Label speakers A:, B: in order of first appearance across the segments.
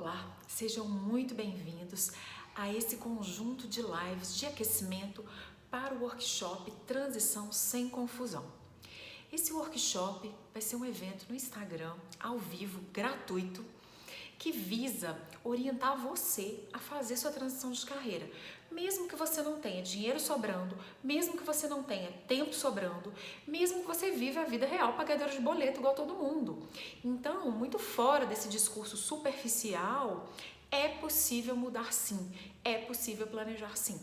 A: Olá, sejam muito bem-vindos a esse conjunto de lives de aquecimento para o workshop Transição Sem Confusão. Esse workshop vai ser um evento no Instagram, ao vivo, gratuito, que visa orientar você a fazer sua transição de carreira. Mesmo que você não tenha dinheiro sobrando, mesmo que você não tenha tempo sobrando, mesmo que você viva a vida real pagador de boleto igual todo mundo. Então, muito fora desse discurso superficial, é possível mudar sim, é possível planejar sim.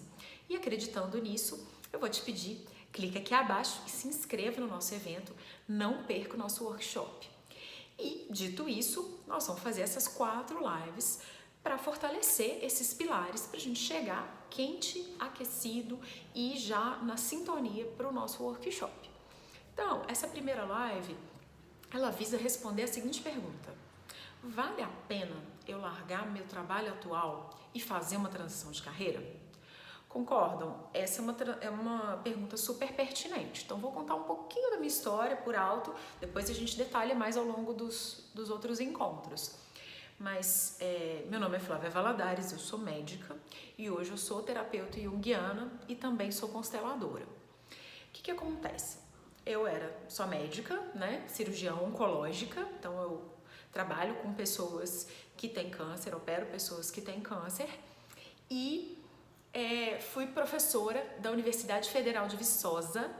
A: E acreditando nisso, eu vou te pedir, clica aqui abaixo e se inscreva no nosso evento, não perca o nosso workshop. E, dito isso, nós vamos fazer essas 4 lives para fortalecer esses pilares para a gente chegar quente, aquecido e já na sintonia para o nosso workshop. Então, essa primeira live, ela visa responder a seguinte pergunta: vale a pena eu largar meu trabalho atual e fazer uma transição de carreira? Concordam? Essa é uma pergunta super pertinente. Então, vou contar um pouquinho da minha história por alto, depois a gente detalha mais ao longo dos outros encontros. Mas meu nome é Flávia Valadares, eu sou médica e hoje eu sou terapeuta junguiana e também sou consteladora. O que acontece? Eu era só médica, né? Cirurgiã oncológica, então eu trabalho com pessoas que têm câncer, opero pessoas que têm câncer e fui professora da Universidade Federal de Viçosa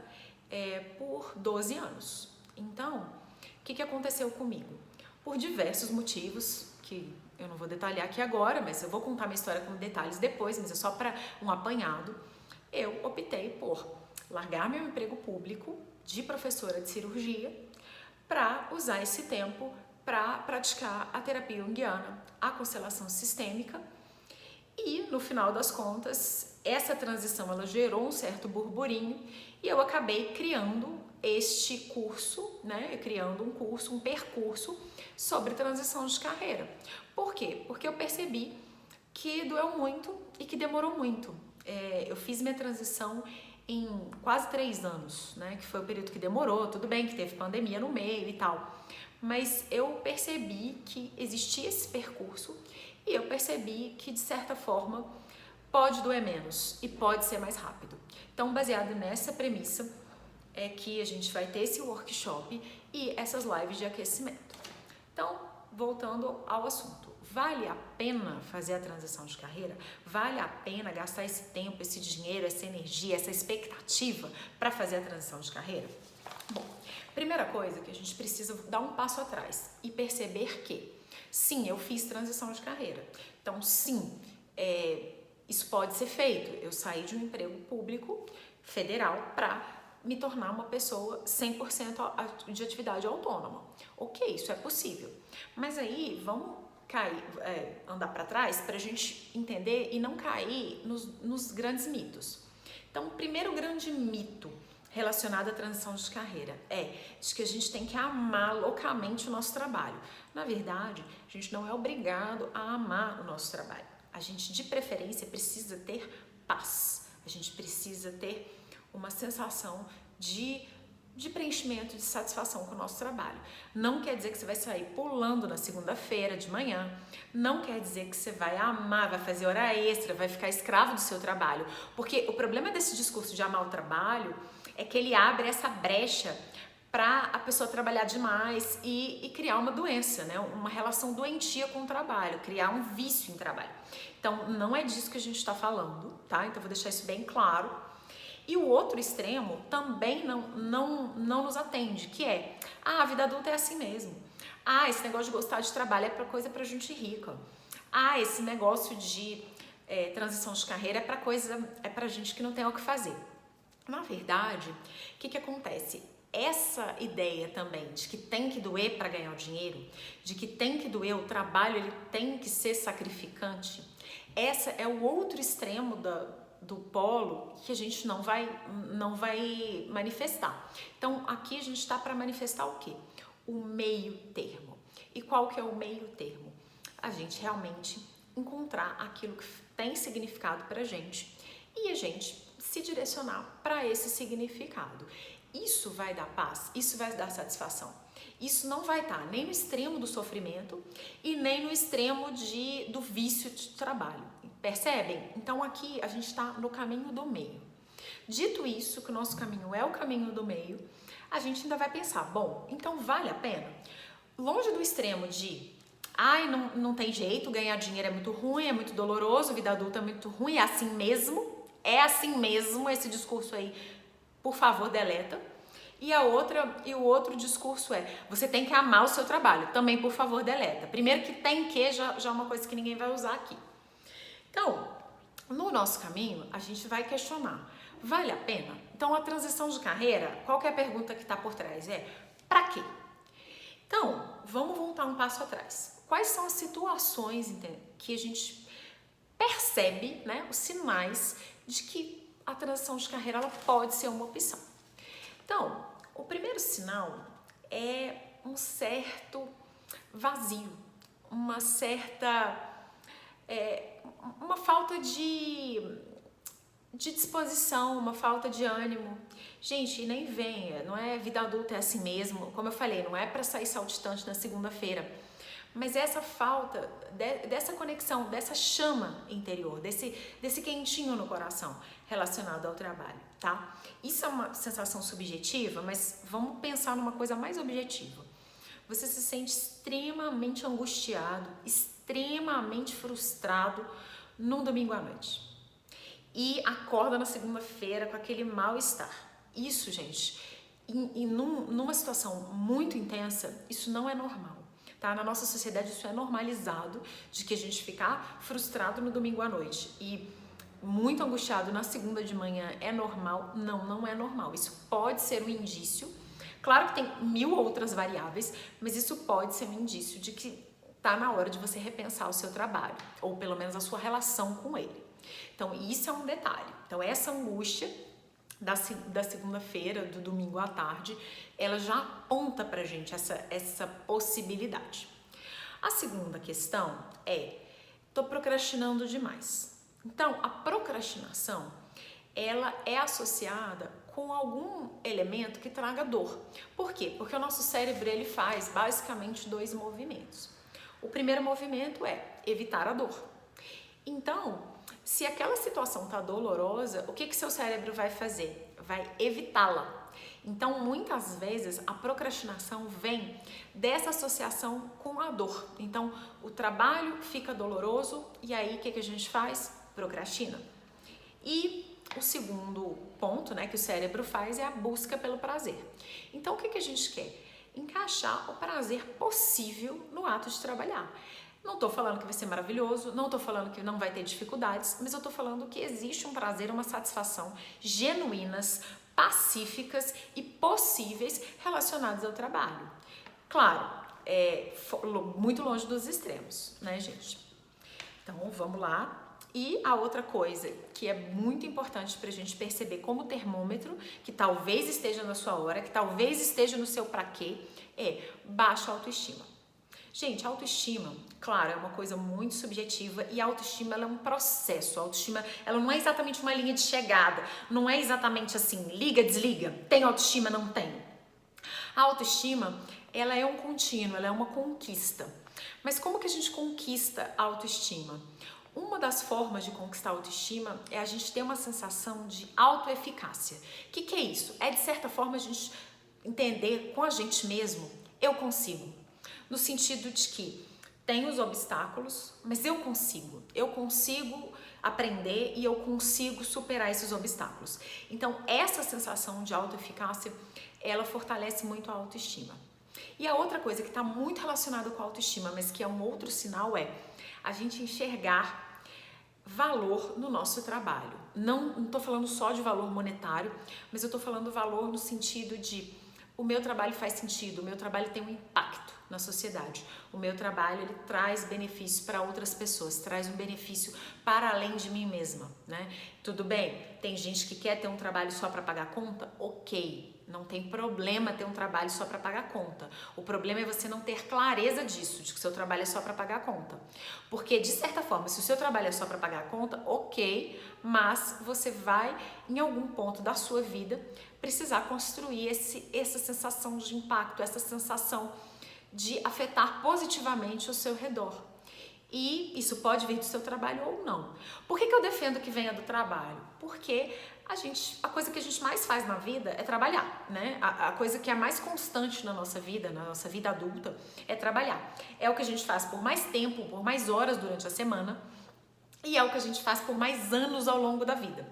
A: por 12 anos. Então, o que aconteceu comigo? Por diversos motivos, que eu não vou detalhar aqui agora, mas eu vou contar minha história com detalhes depois, mas é só para um apanhado, eu optei por largar meu emprego público de professora de cirurgia para usar esse tempo para praticar a terapia junguiana, a constelação sistêmica. E, no final das contas, essa transição ela gerou um certo burburinho e eu acabei criando este curso, né? Criando um curso, um percurso sobre transição de carreira. Por quê? Porque eu percebi que doeu muito e que demorou muito. Eu fiz minha transição em quase 3 anos, né? Que foi o período que demorou, tudo bem que teve pandemia no meio e tal. Mas eu percebi que existia esse percurso e eu percebi que, de certa forma, pode doer menos e pode ser mais rápido. Então, baseado nessa premissa, é que a gente vai ter esse workshop e essas lives de aquecimento. Então, voltando ao assunto, vale a pena fazer a transição de carreira? Vale a pena gastar esse tempo, esse dinheiro, essa energia, essa expectativa para fazer a transição de carreira? Bom, primeira coisa que a gente precisa dar um passo atrás e perceber que, sim, eu fiz transição de carreira. Então, sim, isso pode ser feito. Eu saí de um emprego público federal para me tornar uma pessoa 100% de atividade autônoma. Ok, isso é possível. Mas aí, vamos andar para trás para a gente entender e não cair nos grandes mitos. Então, o primeiro grande mito relacionado à transição de carreira é de que a gente tem que amar loucamente o nosso trabalho. Na verdade, a gente não é obrigado a amar o nosso trabalho. A gente, de preferência, precisa ter paz. A gente precisa ter uma sensação de preenchimento, de satisfação com o nosso trabalho. Não quer dizer que você vai sair pulando na segunda-feira de manhã, não quer dizer que você vai amar, vai fazer hora extra, vai ficar escravo do seu trabalho, porque o problema desse discurso de amar o trabalho é que ele abre essa brecha para a pessoa trabalhar demais e criar uma doença, né? Uma relação doentia com o trabalho, criar um vício em trabalho. Então, não é disso que a gente está falando, tá? Então, vou deixar isso bem claro. E o outro extremo também não nos atende, que é, a vida adulta é assim mesmo. Esse negócio de gostar de trabalho é coisa pra gente rica. Esse negócio de transição de carreira é pra gente que não tem o que fazer. Na verdade, o que acontece? Essa ideia também de que tem que doer para ganhar o dinheiro, de que tem que doer, o trabalho ele tem que ser sacrificante, essa é o outro extremo do polo que a gente não vai manifestar. Então, aqui a gente está para manifestar o quê? O meio termo. E qual que é o meio termo? A gente realmente encontrar aquilo que tem significado para a gente e a gente se direcionar para esse significado. Isso vai dar paz, isso vai dar satisfação. Isso não vai estar nem no extremo do sofrimento e nem no extremo do vício de trabalho. Percebem? Então aqui a gente está no caminho do meio. Dito isso, que o nosso caminho é o caminho do meio, a gente ainda vai pensar, bom, então vale a pena? Longe do extremo de, ai, não tem jeito, ganhar dinheiro é muito ruim, é muito doloroso, vida adulta é muito ruim, é assim mesmo, esse discurso aí, por favor, deleta. E o outro discurso é, você tem que amar o seu trabalho, também, por favor, deleta. Primeiro que tem que, já é uma coisa que ninguém vai usar aqui. Então, no nosso caminho, a gente vai questionar, vale a pena? Então, a transição de carreira, qual que é a pergunta que está por trás? É, pra quê? Então, vamos voltar um passo atrás. Quais são as situações que a gente percebe, né, os sinais de que a transição de carreira ela pode ser uma opção? Então, o primeiro sinal é um certo vazio, uma certa uma falta de disposição, uma falta de ânimo. Gente, nem venha, não é vida adulta, é assim mesmo. Como eu falei, não é para sair saltitante na segunda-feira. Mas essa falta dessa conexão, dessa chama interior, desse quentinho no coração relacionado ao trabalho, tá? Isso é uma sensação subjetiva, mas vamos pensar numa coisa mais objetiva. Você se sente extremamente angustiado, extremamente frustrado no domingo à noite. E acorda na segunda-feira com aquele mal-estar. Isso, gente, numa situação muito intensa, isso não é normal. Tá? Na nossa sociedade isso é normalizado, de que a gente ficar frustrado no domingo à noite e muito angustiado na segunda de manhã é normal? Não, não é normal. Isso pode ser um indício, claro que tem 1000 outras variáveis, mas isso pode ser um indício de que tá na hora de você repensar o seu trabalho, ou pelo menos a sua relação com ele. Então isso é um detalhe. Então essa angústia da segunda-feira, do domingo à tarde, ela já aponta pra gente essa possibilidade. A segunda questão é, tô procrastinando demais. Então, a procrastinação, ela é associada com algum elemento que traga dor. Por quê? Porque o nosso cérebro, ele faz basicamente 2 movimentos. O primeiro movimento é evitar a dor. Então, se aquela situação tá dolorosa, o que seu cérebro vai fazer? Vai evitá-la. Então, muitas vezes, a procrastinação vem dessa associação com a dor. Então, o trabalho fica doloroso e aí, o que a gente faz? Procrastina. E o segundo ponto, né, que o cérebro faz é a busca pelo prazer. Então, o que a gente quer? Encaixar o prazer possível no ato de trabalhar. Não estou falando que vai ser maravilhoso, não estou falando que não vai ter dificuldades, mas eu estou falando que existe um prazer, uma satisfação genuínas, pacíficas e possíveis relacionadas ao trabalho. Claro, muito longe dos extremos, né, gente? Então, vamos lá. E a outra coisa que é muito importante para a gente perceber como termômetro, que talvez esteja na sua hora, que talvez esteja no seu pra quê, é baixa autoestima. Gente, a autoestima, claro, é uma coisa muito subjetiva e a autoestima ela é um processo. A autoestima ela não é exatamente uma linha de chegada, não é exatamente assim, liga, desliga, tem autoestima, não tem. A autoestima, ela é um contínuo, ela é uma conquista. Mas como que a gente conquista a autoestima? Uma das formas de conquistar a autoestima é a gente ter uma sensação de autoeficácia. O que é isso? É, de certa forma, a gente entender com a gente mesmo, eu consigo. No sentido de que tem os obstáculos, mas eu consigo aprender e eu consigo superar esses obstáculos. Então, essa sensação de autoeficácia, ela fortalece muito a autoestima. E a outra coisa que está muito relacionada com a autoestima, mas que é um outro sinal, é a gente enxergar valor no nosso trabalho. Não estou falando só de valor monetário, mas eu estou falando valor no sentido de o meu trabalho faz sentido, o meu trabalho tem um impacto na sociedade. O meu trabalho, ele traz benefícios para outras pessoas, traz um benefício para além de mim mesma, né? Tudo bem, tem gente que quer ter um trabalho só para pagar conta? Ok. Não tem problema ter um trabalho só para pagar conta. O problema é você não ter clareza disso, de que o seu trabalho é só para pagar conta. Porque, de certa forma, se o seu trabalho é só para pagar conta, ok, mas você vai, em algum ponto da sua vida, precisar construir essa sensação de impacto, essa sensação de afetar positivamente o seu redor. E isso pode vir do seu trabalho ou não. Por que eu defendo que venha do trabalho? Porque a coisa que a gente mais faz na vida é trabalhar, né? A coisa que é mais constante na nossa vida adulta, é trabalhar. É o que a gente faz por mais tempo, por mais horas durante a semana, e é o que a gente faz por mais anos ao longo da vida.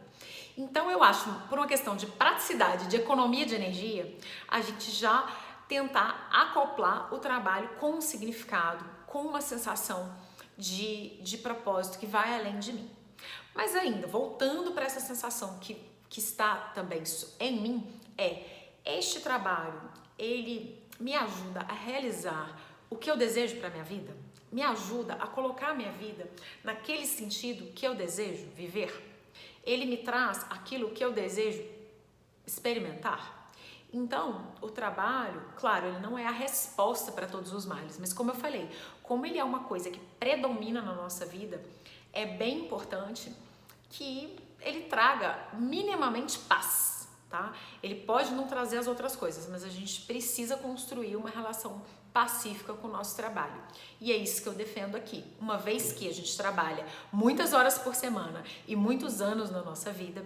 A: Então eu acho, por uma questão de praticidade, de economia de energia, a gente já tentar acoplar o trabalho com um significado, com uma sensação de propósito que vai além de mim. Mas ainda, voltando para essa sensação que está também em mim, este trabalho, ele me ajuda a realizar o que eu desejo para a minha vida? Me ajuda a colocar a minha vida naquele sentido que eu desejo viver? Ele me traz aquilo que eu desejo experimentar? Então, o trabalho, claro, ele não é a resposta para todos os males, mas como eu falei, como ele é uma coisa que predomina na nossa vida, é bem importante que ele traga minimamente paz, tá? Ele pode não trazer as outras coisas, mas a gente precisa construir uma relação pacífica com o nosso trabalho. E é isso que eu defendo aqui. Uma vez que a gente trabalha muitas horas por semana e muitos anos na nossa vida,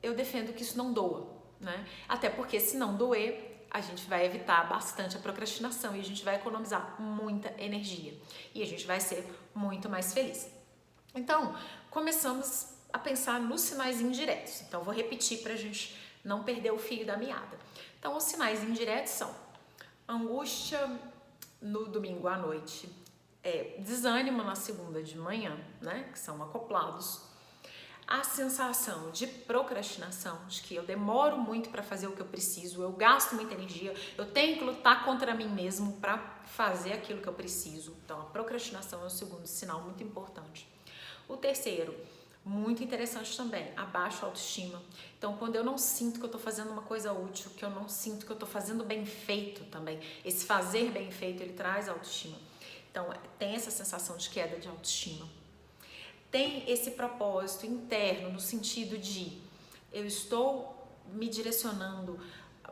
A: eu defendo que isso não doa, né? Até porque se não doer, a gente vai evitar bastante a procrastinação e a gente vai economizar muita energia e a gente vai ser muito mais feliz. Então, começamos a pensar nos sinais indiretos. Então, vou repetir para a gente não perder o fio da meada. Então, os sinais indiretos são angústia no domingo à noite, desânimo na segunda de manhã, né, que são acoplados, a sensação de procrastinação, de que eu demoro muito para fazer o que eu preciso, eu gasto muita energia, eu tenho que lutar contra mim mesmo para fazer aquilo que eu preciso. Então, a procrastinação é o segundo sinal muito importante. O terceiro, muito interessante também, a baixa autoestima. Então, quando eu não sinto que eu estou fazendo uma coisa útil, que eu não sinto que eu estou fazendo bem feito também, esse fazer bem feito, ele traz autoestima. Então, tem essa sensação de queda de autoestima. Tem esse propósito interno, no sentido de eu estou me direcionando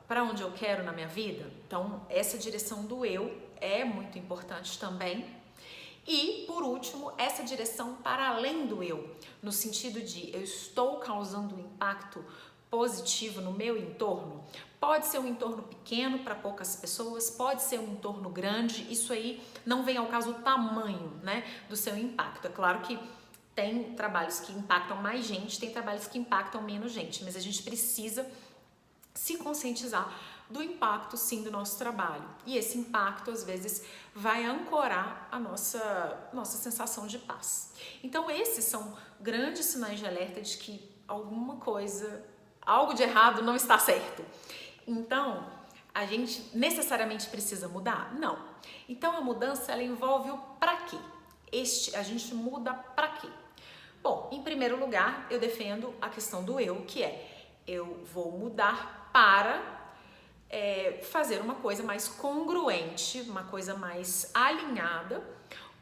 A: para onde eu quero na minha vida. Então, essa direção do eu é muito importante também. E, por último, essa direção para além do eu, no sentido de eu estou causando um impacto positivo no meu entorno. Pode ser um entorno pequeno para poucas pessoas, pode ser um entorno grande, isso aí não vem ao caso o tamanho, né, do seu impacto. É claro que tem trabalhos que impactam mais gente, tem trabalhos que impactam menos gente, mas a gente precisa se conscientizar do impacto, sim, do nosso trabalho. E esse impacto, às vezes, vai ancorar a nossa sensação de paz. Então, esses são grandes sinais de alerta de que alguma coisa, algo de errado não está certo. Então, a gente necessariamente precisa mudar? Não. Então, a mudança, ela envolve o pra quê. A gente muda pra quê? Bom, em primeiro lugar, eu defendo a questão do eu, que eu vou mudar para fazer uma coisa mais congruente, uma coisa mais alinhada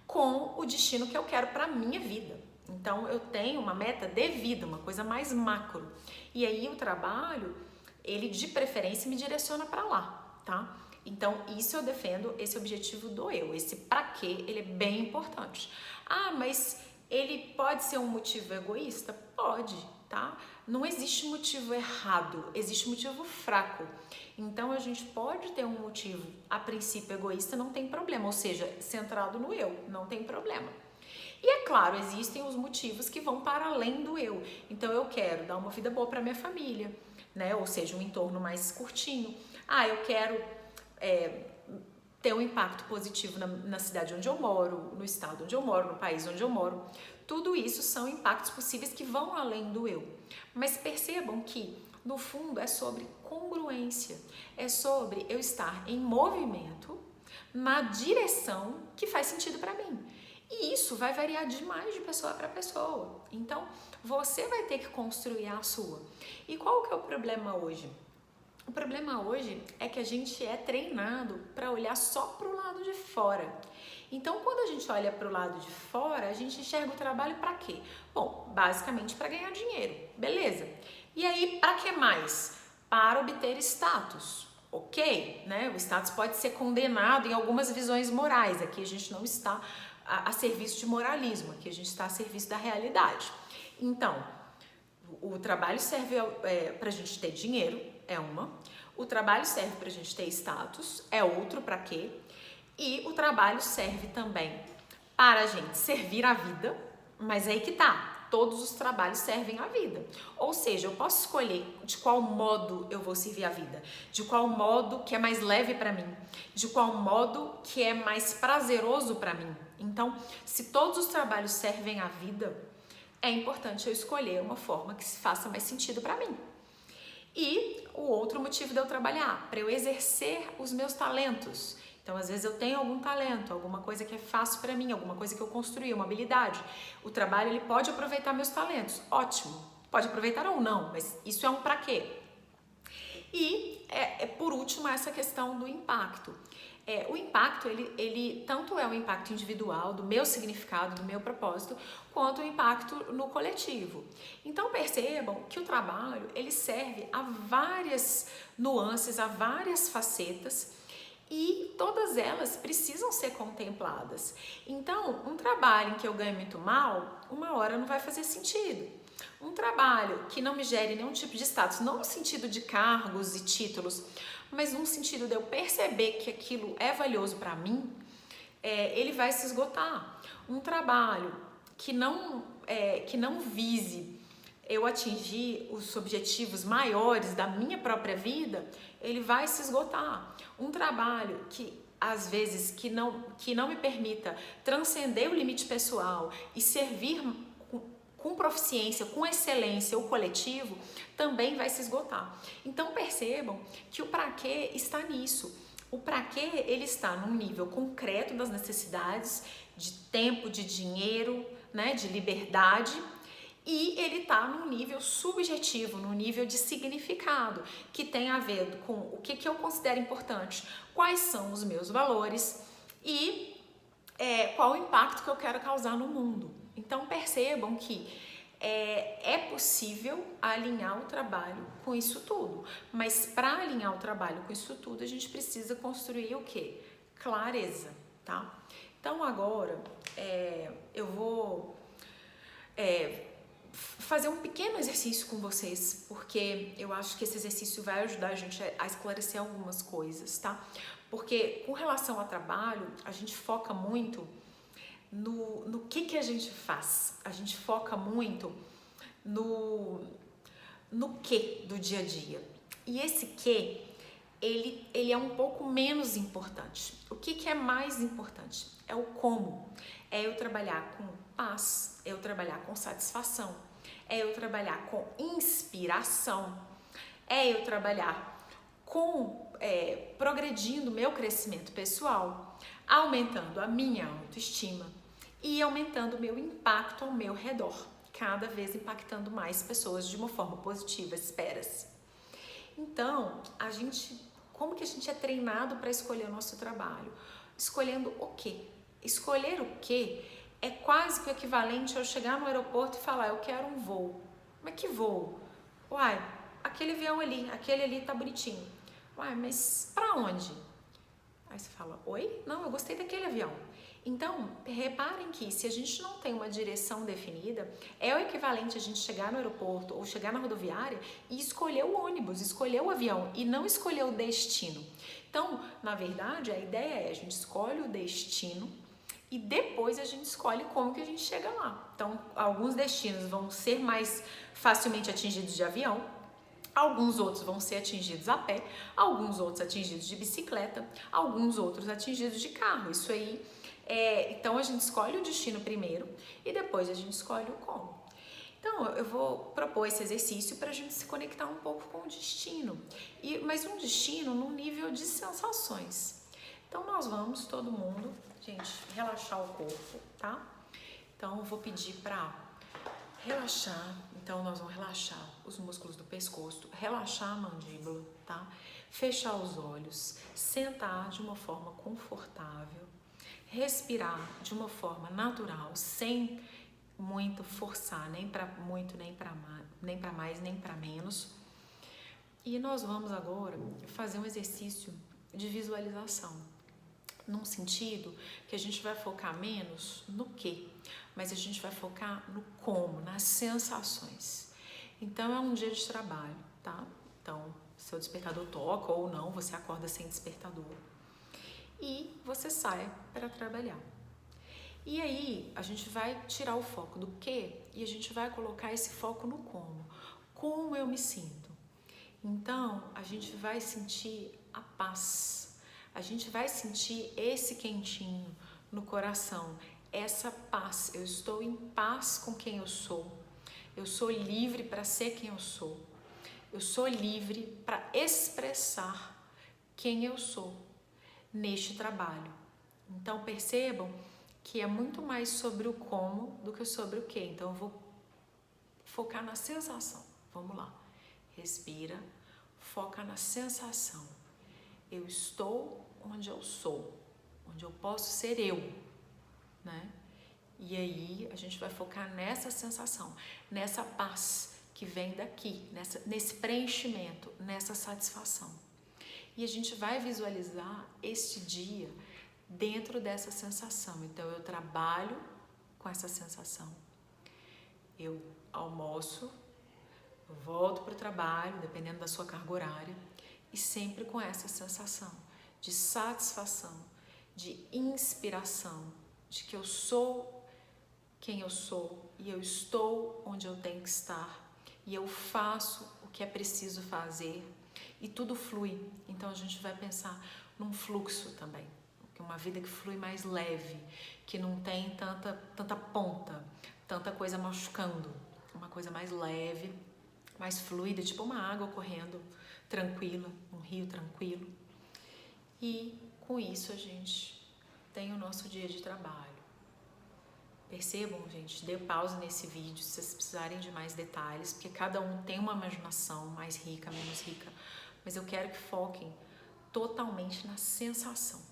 A: com o destino que eu quero para a minha vida. Então, eu tenho uma meta de vida, uma coisa mais macro. E aí, o trabalho, ele de preferência me direciona para lá, tá? Então, isso eu defendo, esse objetivo do eu, esse pra quê, ele é bem importante. Ah, mas ele pode ser um motivo egoísta? Pode, tá? Não existe motivo errado, existe motivo fraco. Então, a gente pode ter um motivo, a princípio, egoísta, não tem problema, ou seja, centrado no eu, não tem problema. E é claro, existem os motivos que vão para além do eu. Então, eu quero dar uma vida boa para minha família, né? Ou seja, um entorno mais curtinho. Ah, eu quero ter um impacto positivo na cidade onde eu moro, no estado onde eu moro, no país onde eu moro. Tudo isso são impactos possíveis que vão além do eu. Mas percebam que, no fundo, é sobre congruência. É sobre eu estar em movimento, na direção que faz sentido para mim. E isso vai variar demais de pessoa para pessoa. Então, você vai ter que construir a sua. E qual que é o problema hoje? O problema hoje é que a gente é treinado para olhar só para o lado de fora. Então, quando a gente olha para o lado de fora, a gente enxerga o trabalho para quê? Bom, basicamente para ganhar dinheiro, beleza. E aí, para que mais? Para obter status. Ok, né? O status pode ser condenado em algumas visões morais. Aqui a gente não está a serviço de moralismo, aqui a gente está a serviço da realidade. Então, o trabalho serve para a gente ter dinheiro, é uma. O trabalho serve para a gente ter status, é outro, para quê? E o trabalho serve também para a gente servir a vida, mas aí que tá, todos os trabalhos servem à vida. Ou seja, eu posso escolher de qual modo eu vou servir a vida, de qual modo que é mais leve para mim, de qual modo que é mais prazeroso para mim. Então, se todos os trabalhos servem à vida, é importante eu escolher uma forma que faça mais sentido para mim. E o outro motivo de eu trabalhar, para eu exercer os meus talentos. Então, às vezes eu tenho algum talento, alguma coisa que é fácil para mim, alguma coisa que eu construí, uma habilidade. O trabalho, ele pode aproveitar meus talentos, ótimo. Pode aproveitar ou não, mas isso é um para quê? E, por último, essa questão do impacto. O impacto, ele tanto é um impacto individual, do meu significado, do meu propósito, quanto o impacto no coletivo. Então percebam que o trabalho, ele serve a várias nuances, a várias facetas, e todas elas precisam ser contempladas. Então, um trabalho em que eu ganho muito mal, uma hora não vai fazer sentido. Um trabalho que não me gere nenhum tipo de status, não no sentido de cargos e títulos, mas no sentido de eu perceber que aquilo é valioso para mim, ele vai se esgotar. Um trabalho que não vise eu atingir os objetivos maiores da minha própria vida, ele vai se esgotar. Um trabalho que às vezes que não me permita transcender o limite pessoal e servir com proficiência, com excelência o coletivo, também vai se esgotar. Então percebam que o para quê está nisso. O para quê, ele está num nível concreto das necessidades de tempo, de dinheiro, né, de liberdade, e ele está num nível subjetivo, num nível de significado, que tem a ver com o que eu considero importante, quais são os meus valores e qual o impacto que eu quero causar no mundo. Então percebam que é possível alinhar o trabalho com isso tudo, mas para alinhar o trabalho com isso tudo, a gente precisa construir o quê? Clareza, tá? Então agora eu vou fazer um pequeno exercício com vocês, porque eu acho que esse exercício vai ajudar a gente a esclarecer algumas coisas, tá? Porque com relação ao trabalho, a gente foca muito no que a gente faz. A gente foca muito no que do dia a dia. E esse que, ele é um pouco menos importante. O que é mais importante? É o como. É eu trabalhar com paz, é eu trabalhar com satisfação, é eu trabalhar com inspiração, é eu trabalhar com progredindo meu crescimento pessoal, aumentando a minha autoestima e aumentando o meu impacto ao meu redor, cada vez impactando mais pessoas de uma forma positiva, espera-se. Então, como que a gente é treinado para escolher o nosso trabalho? Escolhendo o quê? Escolher o quê é quase que o equivalente a eu chegar no aeroporto e falar, eu quero um voo. Mas que voo? Uai, aquele avião ali, aquele ali tá bonitinho. Uai, mas pra onde? Aí você fala, oi? Não, eu gostei daquele avião. Então, reparem que se a gente não tem uma direção definida, é o equivalente a gente chegar no aeroporto ou chegar na rodoviária e escolher o ônibus, escolher o avião e não escolher o destino. Então, na verdade, a ideia é a gente escolhe o destino e depois a gente escolhe como que a gente chega lá. Então, alguns destinos vão ser mais facilmente atingidos de avião, alguns outros vão ser atingidos a pé, alguns outros atingidos de bicicleta, alguns outros atingidos de carro. Isso aí então a gente escolhe o destino primeiro e depois a gente escolhe o como. Então eu vou propor esse exercício para a gente se conectar um pouco com o destino, mas um destino num nível de sensações. Então nós vamos, todo mundo, gente, relaxar o corpo, tá? Então eu vou pedir para relaxar. Então nós vamos relaxar os músculos do pescoço, relaxar a mandíbula, tá? Fechar os olhos, sentar de uma forma confortável, respirar de uma forma natural, sem muito forçar, nem para muito, nem para mais, nem para menos. E nós vamos agora fazer um exercício de visualização, num sentido que a gente vai focar menos no quê, mas a gente vai focar no como, nas sensações. Então é um dia de trabalho, tá? Então, seu despertador toca ou não, você acorda sem despertador e você sai para trabalhar. E aí a gente vai tirar o foco do quê e a gente vai colocar esse foco no como. Como eu me sinto? Então a gente vai sentir a paz, a gente vai sentir esse quentinho no coração, essa paz. Eu estou em paz com quem eu sou livre para ser quem eu sou livre para expressar quem eu sou neste trabalho. Então percebam que é muito mais sobre o como do que sobre o que. Então eu vou focar na sensação. Vamos lá. Respira, foca na sensação. Eu estou onde eu sou, onde eu posso ser eu, né? E aí a gente vai focar nessa sensação, nessa paz que vem daqui, nesse preenchimento, nessa satisfação. E a gente vai visualizar este dia dentro dessa sensação. Então eu trabalho com essa sensação. Eu almoço, eu volto para o trabalho, dependendo da sua carga horária, e sempre com essa sensação de satisfação, de inspiração, de que eu sou quem eu sou e eu estou onde eu tenho que estar e eu faço o que é preciso fazer e tudo flui. Então a gente vai pensar num fluxo também, uma vida que flui mais leve, que não tem tanta ponta, tanta coisa machucando, uma coisa mais leve, mais fluida, tipo uma água correndo tranquila, um rio tranquilo. E com isso a gente tem o nosso dia de trabalho. Percebam, gente, dê pausa nesse vídeo se vocês precisarem de mais detalhes, porque cada um tem uma imaginação mais rica, menos rica, mas eu quero que foquem totalmente na sensação.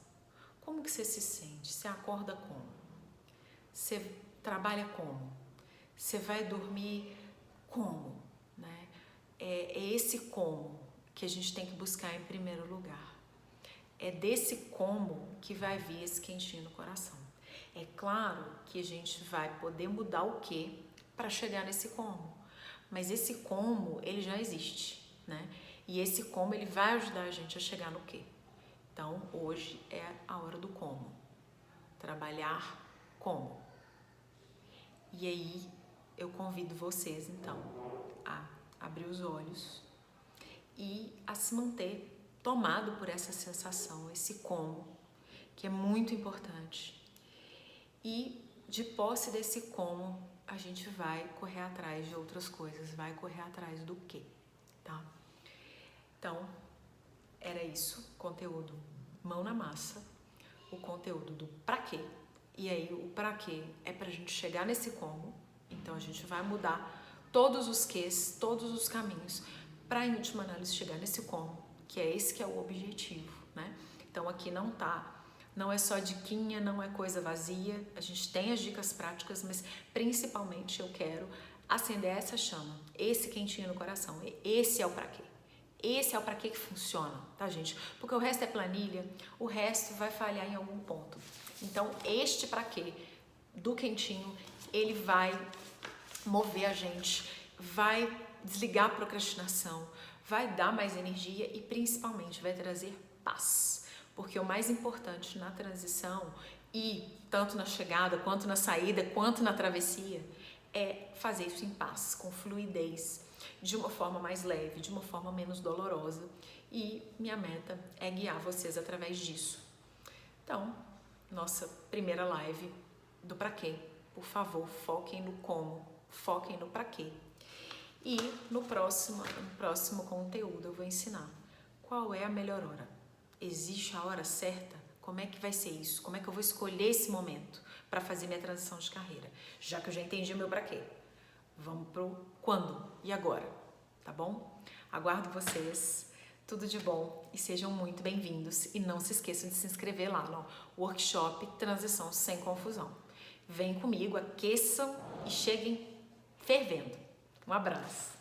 A: Como que você se sente? Você acorda como? Você trabalha como? Você vai dormir como? Né? É esse como que a gente tem que buscar em primeiro lugar. É desse como que vai vir esse quentinho no coração. É claro que a gente vai poder mudar o que para chegar nesse como, mas esse como, ele já existe, né? E esse como, ele vai ajudar a gente a chegar no que. Então, hoje é a hora do como. Trabalhar como. E aí, eu convido vocês, então, a abrir os olhos e a se manter tomado por essa sensação, esse como, que é muito importante. E de posse desse como, a gente vai correr atrás de outras coisas, vai correr atrás do quê, tá? Então, era isso, conteúdo mão na massa, o conteúdo do pra quê. E aí o pra quê é pra gente chegar nesse como, então a gente vai mudar todos os quês, todos os caminhos, para em última análise chegar nesse como, que é esse que é o objetivo, né? Então aqui não é só diquinha, não é coisa vazia, a gente tem as dicas práticas, mas principalmente eu quero acender essa chama, esse quentinho no coração, esse é o pra quê. Esse é o pra quê que funciona, tá, gente? Porque o resto é planilha, o resto vai falhar em algum ponto. Então, este pra quê do quentinho, ele vai mover a gente, vai desligar a procrastinação, vai dar mais energia e principalmente vai trazer paz. Porque o mais importante na transição e tanto na chegada, quanto na saída, quanto na travessia, é fazer isso em paz, com fluidez, de uma forma mais leve, de uma forma menos dolorosa. E minha meta é guiar vocês através disso. Então, nossa primeira live do pra quê. Por favor, foquem no como, foquem no pra quê. E no próximo conteúdo eu vou ensinar qual é a melhor hora. Existe a hora certa? Como é que vai ser isso? Como é que eu vou escolher esse momento para fazer minha transição de carreira? Já que eu já entendi o meu para quê. Vamos pro quando e agora, tá bom? Aguardo vocês. Tudo de bom e sejam muito bem-vindos. E não se esqueçam de se inscrever lá no Workshop Transição Sem Confusão. Vem comigo, aqueçam e cheguem fervendo. Um abraço.